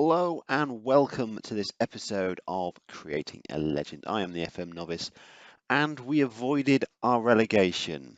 Hello and welcome to this episode of Creating a Legend. I am the FM novice and we avoided our relegation,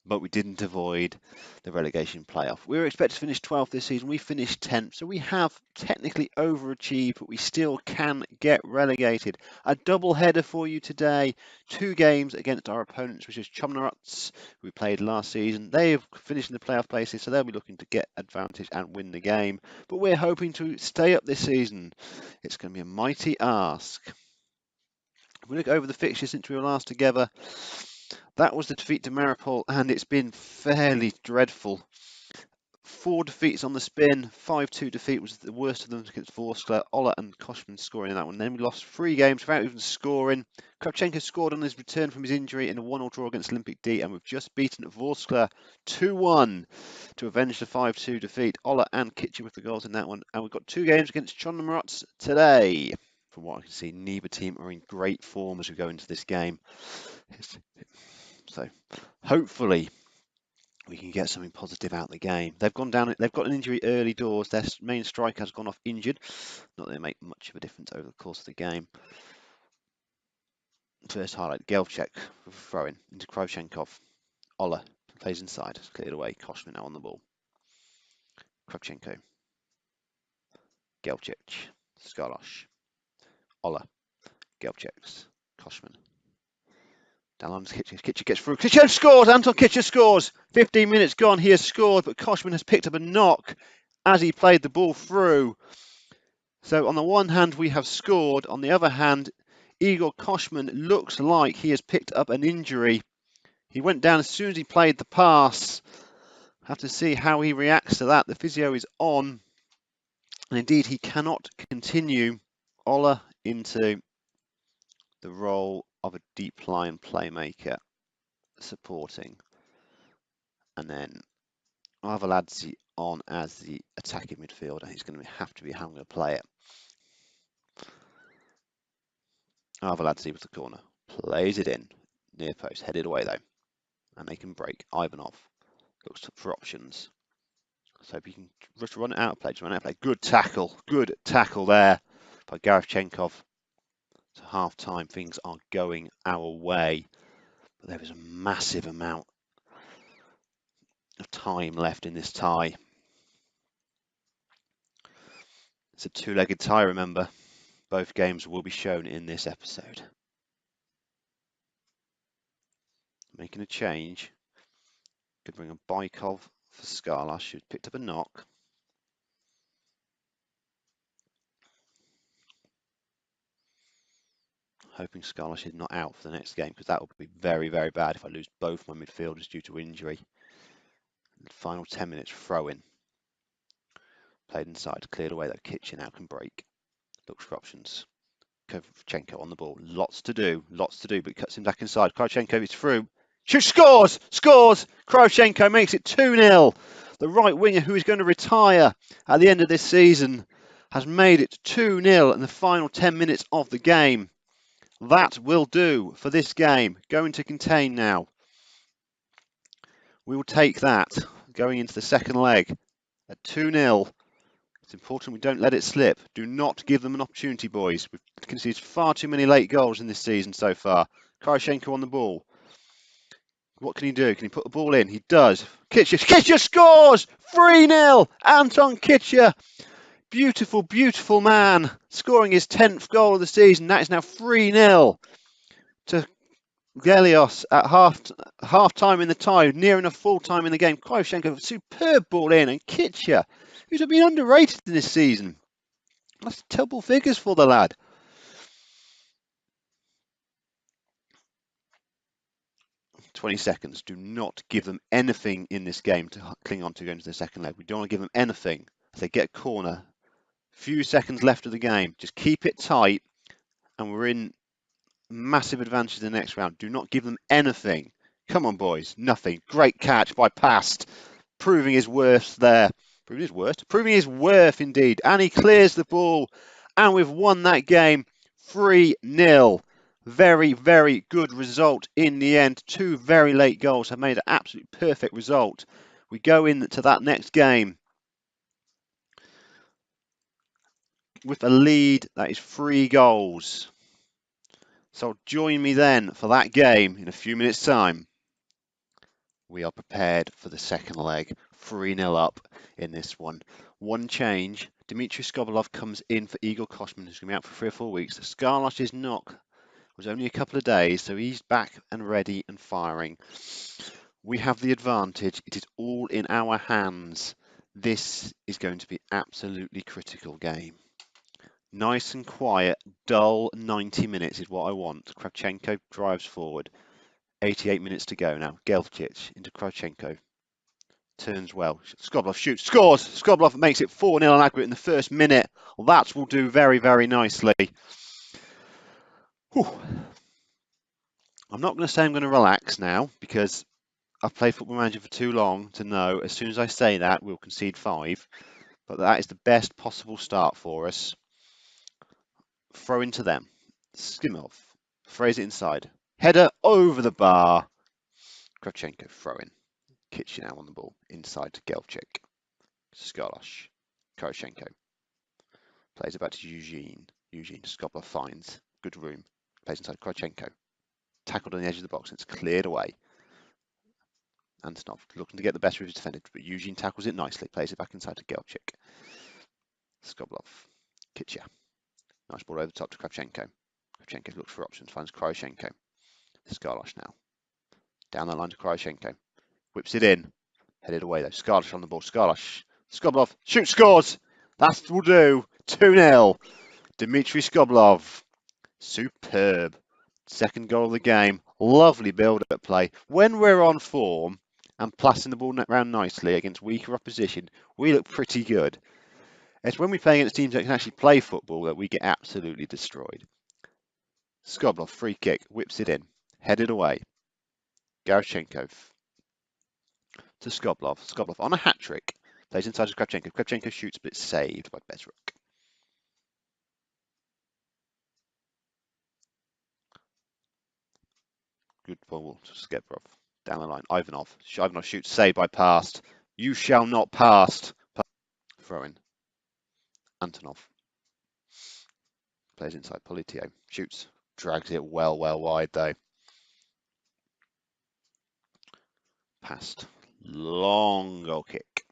but we didn't avoid the relegation playoff. We were expected to finish 12th this season. We finished 10th, so we have technically overachieved, but we still can get relegated. A double header for you today. 2 games against our opponents, which is Chomnarots, who we played last season. They have finished in the playoff places, so they'll be looking to get advantage and win the game. But we're hoping to stay up this season. It's going to be a mighty ask. If we look over the fixtures since we were last together, that was the defeat to Maripol, and it's been fairly dreadful. 4 defeats on the spin, 5-2 defeat was the worst of them against Vorskla, Ola and Koshman scoring in that one. Then we lost 3 games without even scoring. Kravchenko scored on his return from his injury in a 1-1 draw against Olympic D, and we've just beaten Vorskla 2-1 to avenge the 5-2 defeat. Ola and Kitcher with the goals in that one, and we've got 2 games against Chonmarots today. From what I can see, neither team are in great form as we go into this game. So hopefully we can get something positive out of the game. They've gone down. They've got an injury early doors. Their main striker has gone off injured. Not that they make much of a difference over the course of the game. First highlight: Gelchek throwing into Kravchenkov. Ola plays inside, cleared away. Koshman now on the ball. Kravchenko. Gelchek. Skalosh. Ola. Gelchek. Koshman. Down on Kitcher. Kitcher gets through. Kitcher scores! Anton Kitcher scores! 15 minutes gone. He has scored, but Koshman has picked up a knock as he played the ball through. So on the one hand, we have scored. On the other hand, Igor Koshman looks like he has picked up an injury. He went down as soon as he played the pass. Have to see how he reacts to that. The physio is on. And indeed, he cannot continue Ola into the role of a deep line playmaker supporting, and then Arveladze on as the attacking midfielder. He's going to have to be how I'm going to play it. Arveladze with the corner, plays it in, near post, headed away though, and they can break. Ivanov looks for options, so if you can just run it out of play, Good tackle there by Garivchenkov. So half time, things are going our way. But there is a massive amount of time left in this tie. It's a 2-legged tie, remember. Both games will be shown in this episode. Making a change. Could bring a Bykov for Skalash, who's picked up a knock. Hoping Skalash is not out for the next game, because that would be very, very bad if I lose both my midfielders due to injury. The final 10 minutes throw-in. Played inside, cleared away. That Kitchen now can break. Looks for options. Kravchenko on the ball. Lots to do, but cuts him back inside. Kravchenko is through. Shoots, scores! Kravchenko makes it 2-0. The right winger, who is going to retire at the end of this season, has made it 2-0 in the final 10 minutes of the game. That will do for this game. Going to contain now. We will take that going into the second leg at 2-0. It's important we don't let it slip. Do not give them an opportunity, boys. We've conceded far too many late goals in this season so far. Kravchenko on the ball. What can he do? Can he put the ball in? He does. Kitcher scores! 3-0! Anton Kitcher. Beautiful, beautiful man. Scoring his 10th goal of the season. That is now 3-0 to Gelios at half time in the tie, near enough full time in the game. Kravchenko, superb ball in, and Kitcher, who's been underrated this season. That's double figures for the lad. "20 seconds. Do not give them anything in this game to cling on to go into the second leg. We don't want to give them anything. If they get a corner, few seconds left of the game. Just keep it tight, and we're in massive advantage in the next round. Do not give them anything. Come on, boys. Nothing. Great catch by Past, proving his worth there. Proving his worth indeed. And he clears the ball, and we've won that game 3-0. Very, very good result in the end. 2 very late goals have made an absolute perfect result. We go into that next game with a lead that is 3 goals. So join me then for that game in a few minutes' time. We are prepared for the second leg, 3-0 up in this one. One change, Dmitry Skobalov comes in for Igor Koshman, who's going to be out for 3 or 4 weeks. Skarlosh's knock was only a couple of days, so he's back and ready and firing. We have the advantage. It is all in our hands. This is going to be absolutely critical game. Nice and quiet, dull 90 minutes is what I want. Kravchenko drives forward. 88 minutes to go now. Gelchich into Kravchenko. Turns well. Skobalov shoots, scores! Skobalov makes it 4-0 on aggregate in the first minute. Well, that will do very, very nicely. Whew. I'm not going to say I'm going to relax now because I've played Football Manager for too long to know as soon as I say that we'll concede 5. But that is the best possible start for us. Throw into them. Skim off. Phrase it inside. Header over the bar. Kravchenko throw in. Kitchener on the ball. Inside to Gelchik. Skolosh. Kravchenko. Plays it back to Eugene. Eugene. Skobalov finds. Good room. Plays inside Kravchenko. Tackled on the edge of the box and it's cleared away. Antonov looking to get the best of his defender, but Eugene tackles it nicely. Plays it back inside to Gelchik. Skobalov. Kitcher. Nice ball over the top to Kravchenko. Kravchenko looks for options, finds Krychenko. Skalosh now. Down the line to Krychenko. Whips it in. Headed away though. Skalosh on the ball. Skalosh. Skobalov. Shoots, scores! That will do. 2-0. Dmitry Skobalov. Superb. Second goal of the game. Lovely build-up play. When we're on form and passing the ball around nicely against weaker opposition, we look pretty good. It's when we play against teams that can actually play football that we get absolutely destroyed. Skobalov, free kick, whips it in, headed away. Garashenko to Skobalov. Skobalov on a hat-trick. Plays inside to Kravchenko. Kravchenko shoots, but it's saved by Bezruk. Good ball to Skebrov. Down the line. Ivanov. Ivanov shoots, saved by Past. You shall not pass. Throw-in. Antonov. Plays inside. Politio. Shoots. Drags it well wide though. Passed. Long goal kick.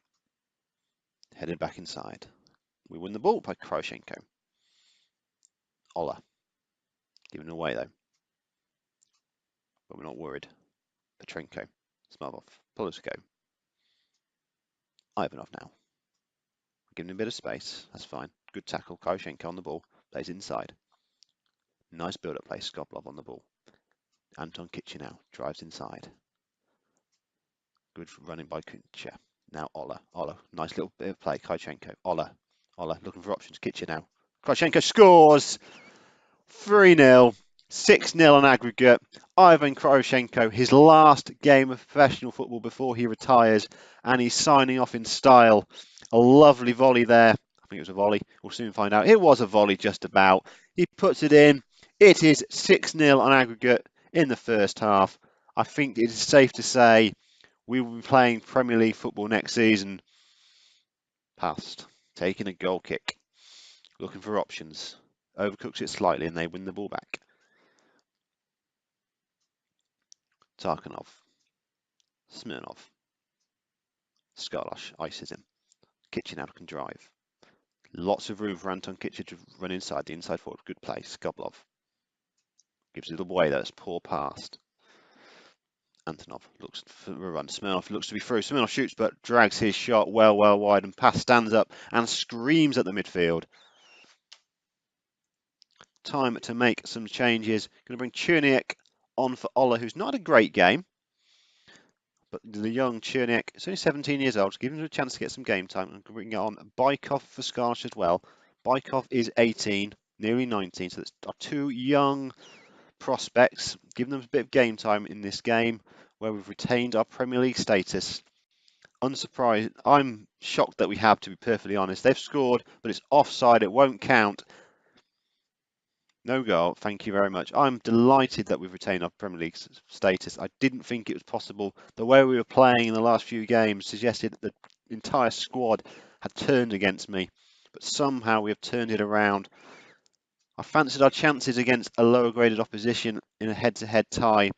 Headed back inside. We win the ball by Krychenko. Ola. Given away though. But we're not worried. Petrenko. Smartov. Polusko. Ivanov now. Giving him a bit of space. That's fine. Good tackle. Krychenko on the ball. Plays inside. Nice build-up play. Skobalov on the ball. Anton Kitchener drives inside. Good running by Kuncha. Now Ola. Ola. Nice little bit of play. Krychenko. Ola. Ola looking for options. Kitchener. Krychenko scores! 3-0. 6-0 on aggregate. Ivan Krychenko, his last game of professional football before he retires, and he's signing off in style. A lovely volley there. I think it was a volley. We'll soon find out. It was a volley just about. He puts it in. It is 6-0 on aggregate in the first half. I think it is safe to say we will be playing Premier League football next season. Past. Taking a goal kick. Looking for options. Overcooks it slightly and they win the ball back. Tarkanov. Smirnov. Skalosh ices him. Kitchener can drive. Lots of room for Anton Kitchener to run inside. The inside forward. Good play. Skobalov. Gives it away. That's poor pass. Antonov looks for a run. Smirnov looks to be through. Smirnov shoots but drags his shot well wide and Pass stands up and screams at the midfield. Time to make some changes. Going to bring Cherniak on for Ola, who's not had a great game. But the young Cherniak, he's only 17 years old, so give him a chance to get some game time. And bring on Bykov for Skalosh as well. Bykov is 18, nearly 19, so that's our 2 young prospects. Give them a bit of game time in this game where we've retained our Premier League status. Unsurprised, I'm shocked that we have, to be perfectly honest. They've scored, but it's offside, it won't count. No goal, thank you very much. I'm delighted that we've retained our Premier League status. I didn't think it was possible. The way we were playing in the last few games suggested that the entire squad had turned against me. but somehow we have turned it around. I fancied our chances against a lower graded opposition in a head-to-head tie,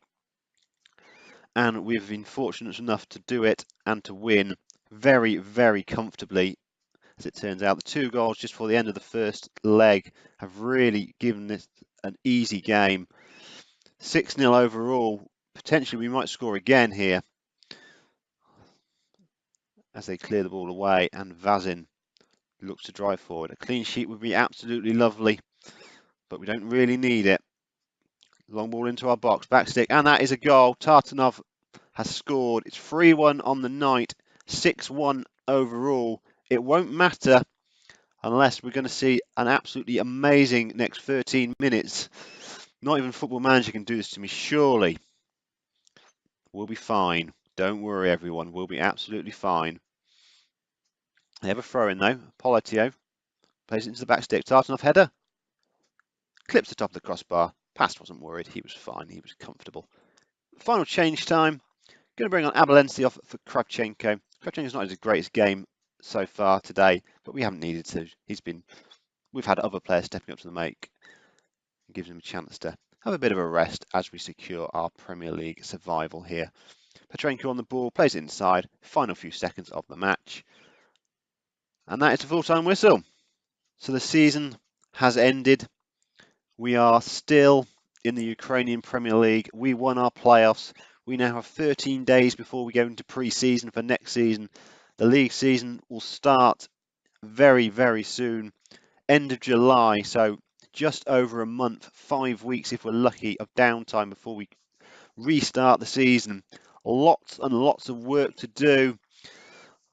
and we've been fortunate enough to do it and to win very, very comfortably. As it turns out, the 2 goals just before the end of the first leg have really given this an easy game. 6-0 overall. Potentially we might score again here as they clear the ball away, and Vazin looks to drive forward. A clean sheet would be absolutely lovely, but we don't really need it. Long ball into our box, back stick, and that is a goal. Tartanov has scored. It's 3-1 on the night, 6-1 overall. It won't matter unless we're going to see an absolutely amazing next 13 minutes. Not even Football Manager can do this to me, surely. We'll be fine. Don't worry, everyone. We'll be absolutely fine. They have a throw in, though. Polatio plays it into the back stick. Tartanov header. Clips the top of the crossbar. Past wasn't worried. He was fine. He was comfortable. Final change time. Going to bring on Abelensi off for Kravchenko. Kravchenko's not his greatest game so far today, but we haven't needed to. We've had other players stepping up to the make. It gives him a chance to have a bit of a rest as we secure our Premier League survival here. Petrenko on the ball, plays it inside. Final few seconds of the match. And that is the full-time whistle. So the season has ended. We are still in the Ukrainian Premier League. We won our playoffs. We now have 13 days before we go into pre-season for next season. The league season will start very, very soon. End of July, so just over a month, 5 weeks if we're lucky, of downtime before we restart the season. Lots and lots of work to do.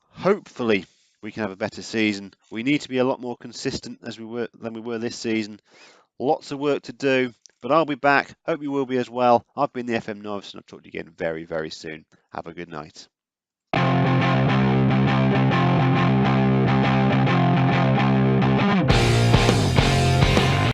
Hopefully we can have a better season. We need to be a lot more consistent than we were this season. Lots of work to do, but I'll be back. Hope you will be as well. I've been the FM Novice, and I'll talk to you again very, very soon. Have a good night.